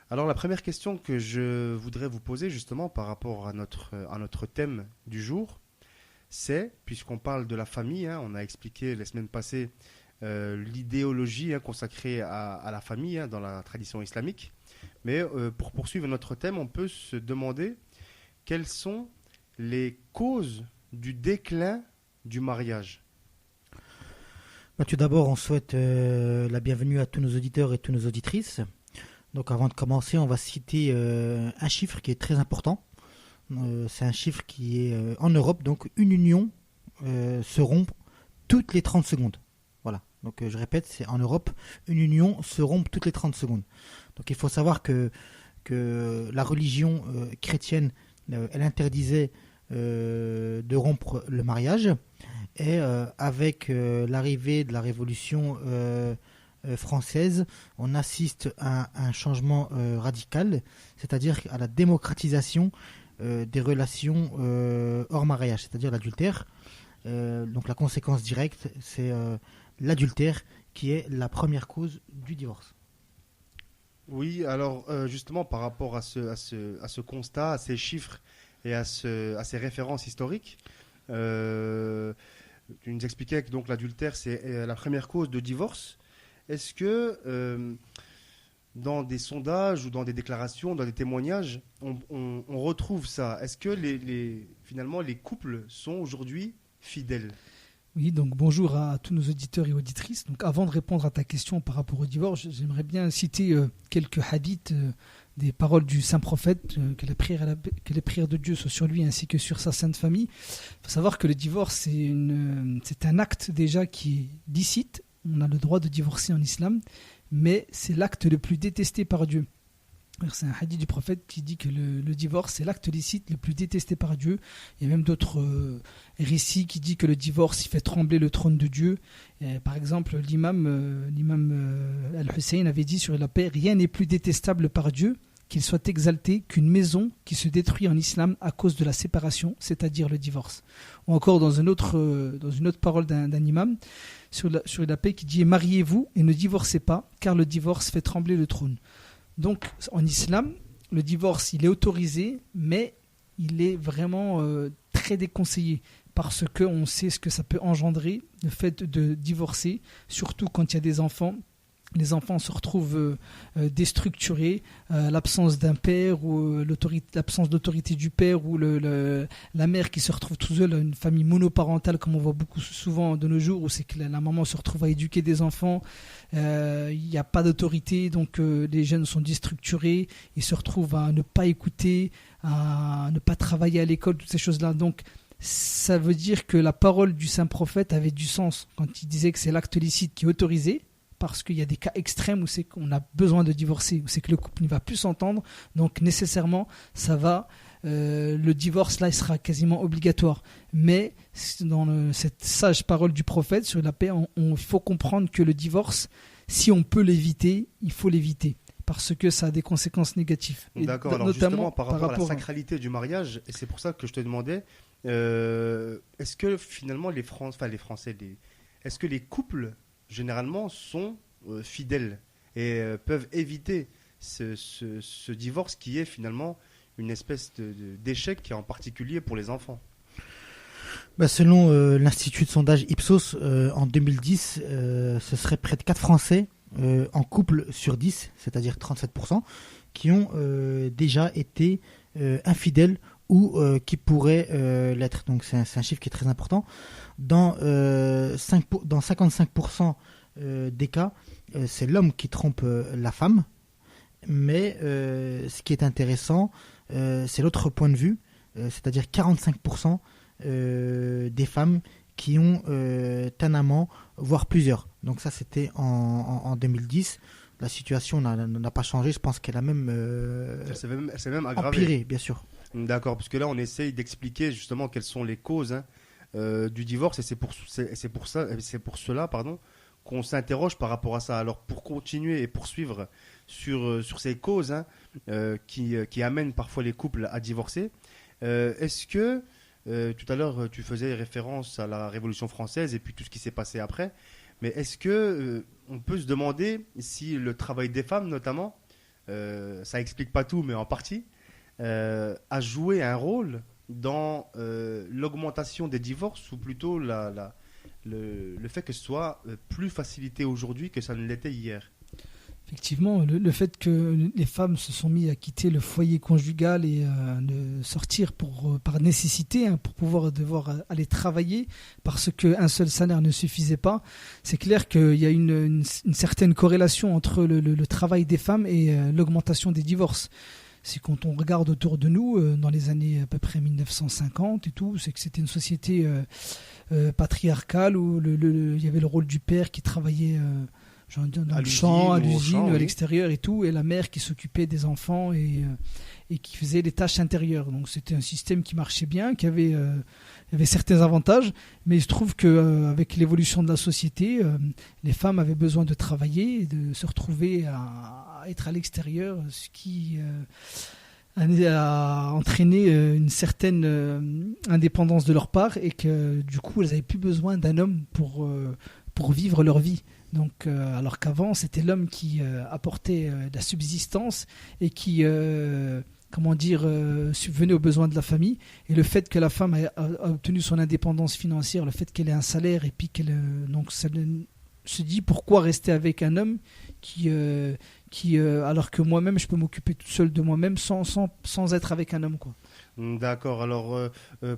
Alors la première question que je voudrais vous poser justement par rapport à notre thème du jour, c'est, puisqu'on parle de la famille, hein, on a expliqué la semaine passée l'idéologie hein, consacrée à la famille hein, dans la tradition islamique, mais pour poursuivre notre thème, on peut se demander quelles sont les causes du déclin du mariage. Tout d'abord, on souhaite la bienvenue à tous nos auditeurs et toutes nos auditrices. Donc avant de commencer, on va citer un chiffre qui est très important. C'est un chiffre qui est en Europe, donc une union se rompt toutes les 30 secondes. Voilà, donc je répète, c'est en Europe, une union se rompt toutes les 30 secondes. Donc il faut savoir que la religion chrétienne, elle interdisait de rompre le mariage. Et avec l'arrivée de la Révolution française, on assiste à un changement radical, c'est-à-dire à la démocratisation des relations hors mariage, c'est-à-dire l'adultère. Donc la conséquence directe, c'est l'adultère qui est la première cause du divorce. Oui, alors justement par rapport à ce constat, à ces chiffres et à ces références historiques, tu nous expliquais que donc l'adultère c'est la première cause de divorce. Est-ce que dans des sondages ou dans des déclarations, dans des témoignages, on retrouve ça? Est-ce que finalement les couples sont aujourd'hui fidèles? Oui, donc bonjour à tous nos auditeurs et auditrices. Donc avant de répondre à ta question par rapport au divorce, j'aimerais bien citer quelques hadiths des paroles du saint prophète, que les prières de Dieu soient sur lui ainsi que sur sa sainte famille. Il faut savoir que le divorce, c'est un acte déjà qui est licite. On a le droit de divorcer en islam, mais c'est l'acte le plus détesté par Dieu. Alors, c'est un hadith du prophète qui dit que le divorce, c'est l'acte licite le plus détesté par Dieu. Il y a même d'autres récits qui disent que le divorce, il fait trembler le trône de Dieu. Et, par exemple, l'imam Al-Hussein avait dit sur la paix, rien n'est plus détestable par Dieu qu'il soit exalté qu'une maison qui se détruit en islam à cause de la séparation, c'est-à-dire le divorce. Ou encore dans une autre parole d'un imam sur la paix qui dit « Mariez-vous et ne divorcez pas, car le divorce fait trembler le trône ». Donc en islam, le divorce il est autorisé, mais il est vraiment très déconseillé parce qu'on sait ce que ça peut engendrer, le fait de divorcer, surtout quand il y a des enfants. Les enfants se retrouvent déstructurés, l'absence d'un père ou l'absence d'autorité du père ou la mère qui se retrouve tout seule, une famille monoparentale comme on voit beaucoup souvent de nos jours où c'est que la maman se retrouve à éduquer des enfants, il n'y a pas d'autorité donc les jeunes sont déstructurés, ils se retrouvent à ne pas écouter, à ne pas travailler à l'école, toutes ces choses-là. Donc ça veut dire que la parole du saint prophète avait du sens quand il disait que c'est l'acte licite qui est autorisé. Parce qu'il y a des cas extrêmes où c'est qu'on a besoin de divorcer, où c'est que le couple ne va plus s'entendre, donc nécessairement le divorce là il sera quasiment obligatoire. Mais dans cette sage parole du prophète sur la paix, on faut comprendre que le divorce, si on peut l'éviter, il faut l'éviter. Parce que ça a des conséquences négatives. D'accord, alors justement par rapport à la sacralité du mariage, et c'est pour ça que je te demandais, est-ce que finalement est-ce que les couples généralement sont fidèles et peuvent éviter ce divorce qui est finalement une espèce d'échec en particulier pour les enfants? Selon l'Institut de sondage Ipsos, en 2010, ce serait près de 4 Français en couple sur 10, c'est-à-dire 37%, qui ont déjà été infidèles ou qui pourraient l'être. Donc c'est un chiffre qui est très important. Dans 55% des cas, c'est l'homme qui trompe la femme. Mais ce qui est intéressant, c'est l'autre point de vue, c'est-à-dire 45% des femmes qui ont un amant, voire plusieurs. Donc ça, c'était en 2010. La situation n'a pas changé. Je pense qu'elle a même, elle s'est même aggravée. Empiré, bien sûr. D'accord, parce que là, on essaye d'expliquer justement quelles sont les causes du divorce, et c'est pour cela, qu'on s'interroge par rapport à ça. Alors, pour continuer et poursuivre sur ces causes qui amènent parfois les couples à divorcer, est-ce que tout à l'heure, tu faisais référence à la Révolution française et puis tout ce qui s'est passé après, mais est-ce que on peut se demander si le travail des femmes, notamment, ça explique pas tout, mais en partie, a joué un rôle dans l'augmentation des divorces, ou plutôt le fait que ce soit plus facilité aujourd'hui que ça ne l'était hier. Effectivement, le fait que les femmes se sont mis à quitter le foyer conjugal et à ne sortir par nécessité, pour pouvoir devoir aller travailler parce qu'un seul salaire ne suffisait pas, c'est clair qu'il y a une certaine corrélation entre le travail des femmes et l'augmentation des divorces. C'est quand on regarde autour de nous, dans les années à peu près 1950 et tout, c'est que c'était une société patriarcale où il y avait le rôle du père qui travaillait dans le champ, à l'usine, à l'extérieur et tout, et la mère qui s'occupait des enfants et qui faisait les tâches intérieures. Donc c'était un système qui marchait bien, qui avait certains avantages, mais il se trouve qu'avec l'évolution de la société, les femmes avaient besoin de travailler et de se retrouver à être à l'extérieur, ce qui a entraîné une certaine indépendance de leur part, et que du coup elles n'avaient plus besoin d'un homme pour vivre leur vie. Donc, alors qu'avant, c'était l'homme qui apportait la subsistance et qui, subvenait aux besoins de la famille. Et le fait que la femme a obtenu son indépendance financière, le fait qu'elle ait un salaire, et puis qu'elle se dit pourquoi rester avec un homme qui alors que moi-même, je peux m'occuper toute seule de moi-même sans être avec un homme, quoi. D'accord. Alors,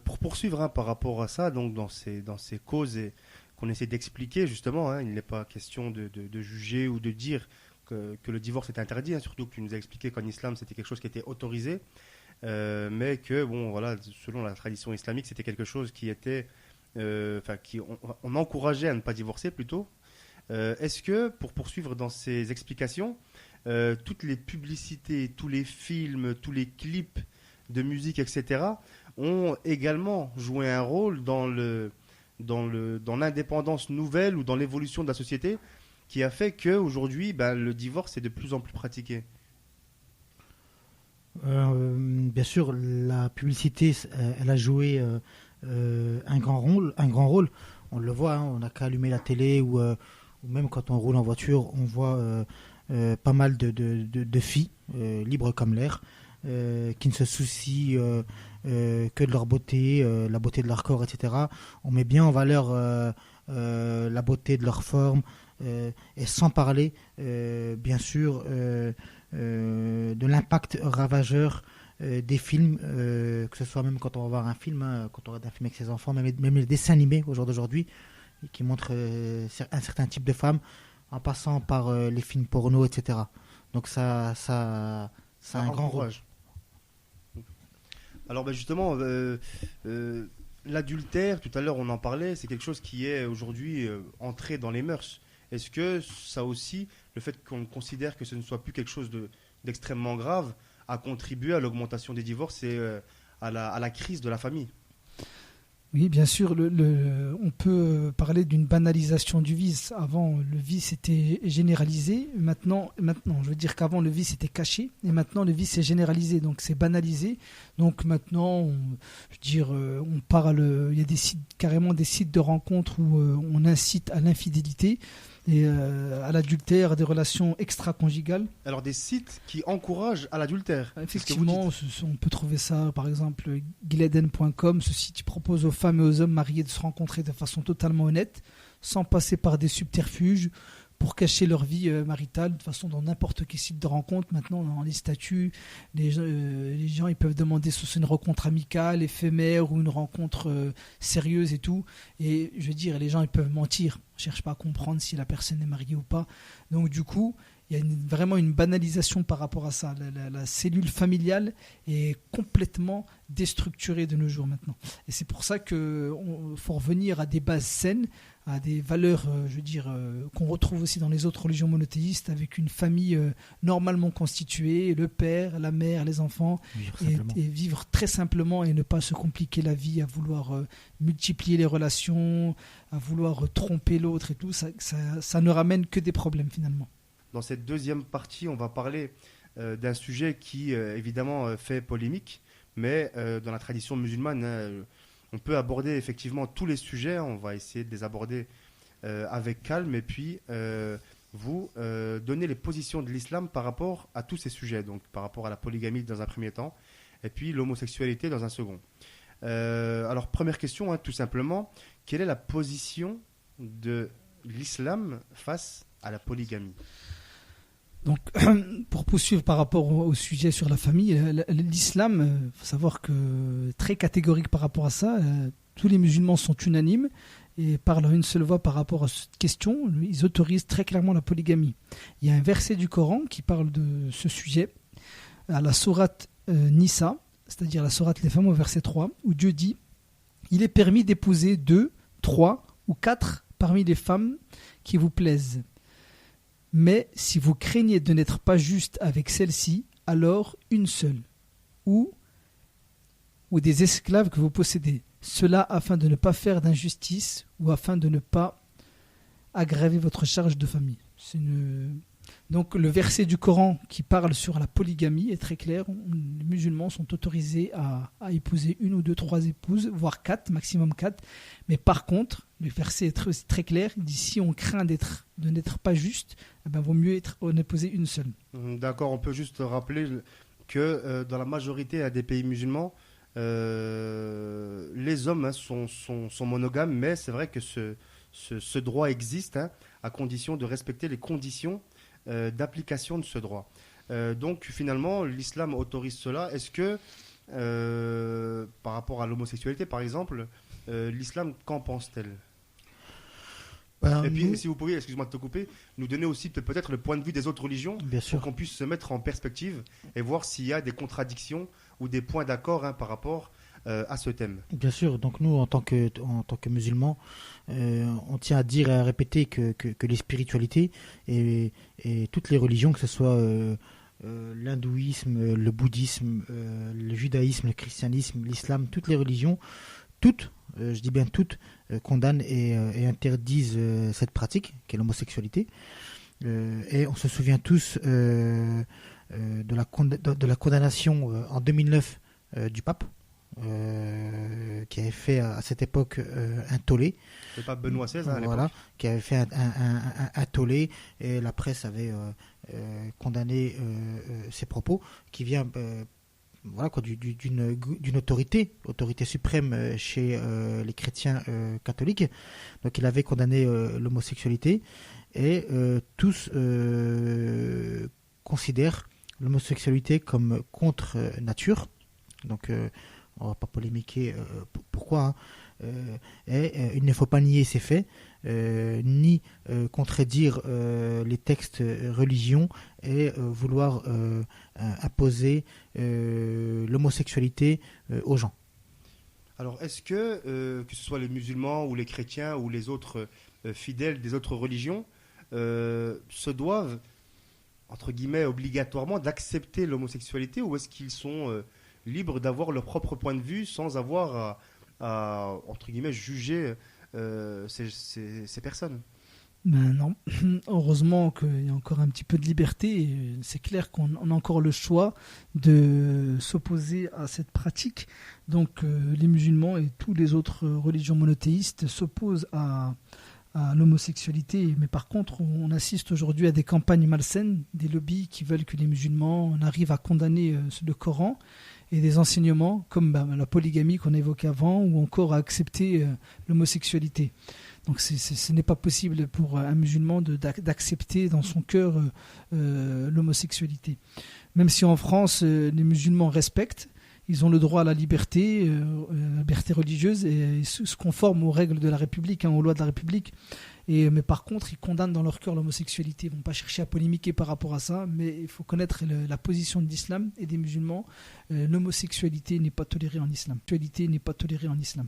pour poursuivre par rapport à ça, donc dans ces causes qu'on essaie d'expliquer justement, il n'est pas question de juger ou de dire que le divorce est interdit, surtout que tu nous as expliqué qu'en islam c'était quelque chose qui était autorisé, mais que selon la tradition islamique c'était quelque chose qui était, on encourageait à ne pas divorcer plutôt. Est-ce que, pour poursuivre dans ces explications, toutes les publicités, tous les films, tous les clips de musique, etc., ont également joué un rôle dans l'indépendance nouvelle ou dans l'évolution de la société, qui a fait qu'aujourd'hui, le divorce est de plus en plus pratiqué? Bien sûr, la publicité, elle a joué un grand rôle. On le voit, on n'a qu'à allumer la télé ou même quand on roule en voiture, on voit pas mal de filles libres comme l'air, qui ne se soucient que de leur beauté, la beauté de leur corps, etc. On met bien en valeur la beauté de leur forme, et sans parler, bien sûr, de l'impact ravageur des films, que ce soit même quand on va voir un film, quand on regarde un film avec ses enfants, même les dessins animés au jour d'aujourd'hui, qui montrent un certain type de femmes, en passant par les films porno, etc. Donc ça a un grand rôle. Alors justement, l'adultère, tout à l'heure on en parlait, c'est quelque chose qui est aujourd'hui entré dans les mœurs. Est-ce que ça aussi, le fait qu'on considère que ce ne soit plus quelque chose d'extrêmement grave, a contribué à l'augmentation des divorces et à la crise de la famille? Oui, bien sûr, on peut parler d'une banalisation du vice. Avant, le vice était généralisé. Maintenant, je veux dire qu'avant, le vice était caché. Et maintenant, le vice est généralisé. Donc, c'est banalisé. Donc, maintenant, on parle. Il y a carrément des sites de rencontres où on incite à l'infidélité et à l'adultère, à des relations extra-conjugales. Alors des sites qui encouragent à l'adultère. Effectivement, on peut trouver ça, par exemple, Gileden.com. Ce site propose aux femmes et aux hommes mariés de se rencontrer de façon totalement honnête, sans passer par des subterfuges pour cacher leur vie maritale. De toute façon, dans n'importe quel site de rencontre, maintenant, dans les statuts, les gens ils peuvent demander si c'est une rencontre amicale, éphémère ou une rencontre sérieuse et tout. Et je veux dire, les gens ils peuvent mentir. On ne cherche pas à comprendre si la personne est mariée ou pas. Donc du coup, il y a vraiment une banalisation par rapport à ça. La cellule familiale est complètement déstructurée de nos jours maintenant. Et c'est pour ça qu'il faut revenir à des bases saines, à des valeurs, qu'on retrouve aussi dans les autres religions monothéistes, avec une famille normalement constituée, le père, la mère, les enfants, et vivre très simplement et ne pas se compliquer la vie à vouloir multiplier les relations, à vouloir tromper l'autre et tout. Ça ne ramène que des problèmes finalement. Dans cette deuxième partie, on va parler d'un sujet qui, évidemment, fait polémique, mais dans la tradition musulmane, on peut aborder effectivement tous les sujets. On va essayer de les aborder avec calme et puis vous donner les positions de l'islam par rapport à tous ces sujets, donc par rapport à la polygamie dans un premier temps, et puis l'homosexualité dans un second. Alors, première question, tout simplement, quelle est la position de l'islam face à la polygamie ? Donc, pour poursuivre par rapport au sujet sur la famille, l'islam, il faut savoir que très catégorique par rapport à ça, tous les musulmans sont unanimes et parlent à une seule voix par rapport à cette question. Ils autorisent très clairement la polygamie. Il y a un verset du Coran qui parle de ce sujet, à la sourate Nisa, c'est-à-dire la sourate Les Femmes au verset 3, où Dieu dit « Il est permis d'épouser 2, 3 ou 4 parmi les femmes qui vous plaisent. Mais si vous craignez de n'être pas juste avec celle-ci, alors une seule, ou des esclaves que vous possédez. Cela afin de ne pas faire d'injustice ou afin de ne pas aggraver votre charge de famille. » Donc le verset du Coran qui parle sur la polygamie est très clair. Les musulmans sont autorisés à épouser 1 ou 2, 3 épouses, voire 4, maximum 4. Mais par contre, le verset est très clair. Il dit si on craint de n'être pas juste, vaut mieux en épouser une seule. D'accord, on peut juste rappeler que dans la majorité des pays musulmans, les hommes sont monogames, mais c'est vrai que ce droit existe à condition de respecter les conditions d'application de ce droit. Donc finalement, l'islam autorise cela. Est-ce que, par rapport à l'homosexualité, par exemple, l'islam, qu'en pense-t-elle ? Et puis, si vous pourriez, excuse-moi de te couper, nous donner aussi peut-être le point de vue des autres religions, pour qu'on puisse se mettre en perspective et voir s'il y a des contradictions ou des points d'accord par rapport à ce thème. Bien sûr, donc nous, en tant que musulmans, on tient à dire et à répéter que les spiritualités et toutes les religions, que ce soit l'hindouisme, le bouddhisme, le judaïsme, le christianisme, l'islam, toutes les religions, je dis bien toutes, condamnent et interdisent cette pratique, qui est l'homosexualité. Et on se souvient tous de la condamnation en 2009 du pape, qui avait fait à cette époque un tollé. Le pape Benoît XVI à l'époque. Voilà, qui avait fait un tollé, et la presse avait condamné ses propos, qui vient d'une autorité suprême chez les chrétiens catholiques. Donc il avait condamné l'homosexualité, et tous considèrent l'homosexualité comme contre nature. Donc on ne va pas polémiquer pourquoi. Et il ne faut pas nier ces faits, ni contredire les textes religions, et vouloir imposer l'homosexualité aux gens. Alors, est-ce que ce soit les musulmans ou les chrétiens ou les autres fidèles des autres religions, se doivent, entre guillemets, obligatoirement d'accepter l'homosexualité, ou est-ce qu'ils sont libres d'avoir leur propre point de vue sans avoir à entre guillemets, juger ces personnes? Non, heureusement qu'il y a encore un petit peu de liberté. C'est clair qu'on a encore le choix de s'opposer à cette pratique. Donc les musulmans et toutes les autres religions monothéistes s'opposent à l'homosexualité. Mais par contre, on assiste aujourd'hui à des campagnes malsaines, des lobbies qui veulent que les musulmans arrivent à condamner le Coran, et des enseignements comme la polygamie qu'on a évoquée avant, ou encore à accepter l'homosexualité. Donc ce n'est pas possible pour un musulman d'accepter dans son cœur l'homosexualité. Même si en France, les musulmans respectent, ils ont le droit à la liberté religieuse, et se conforment aux règles de la République, aux lois de la République. Mais par contre, ils condamnent dans leur cœur l'homosexualité. Ils ne vont pas chercher à polémiquer par rapport à ça, mais il faut connaître la position de l'islam et des musulmans. L'homosexualité n'est pas tolérée en islam. L'homosexualité n'est pas tolérée en islam.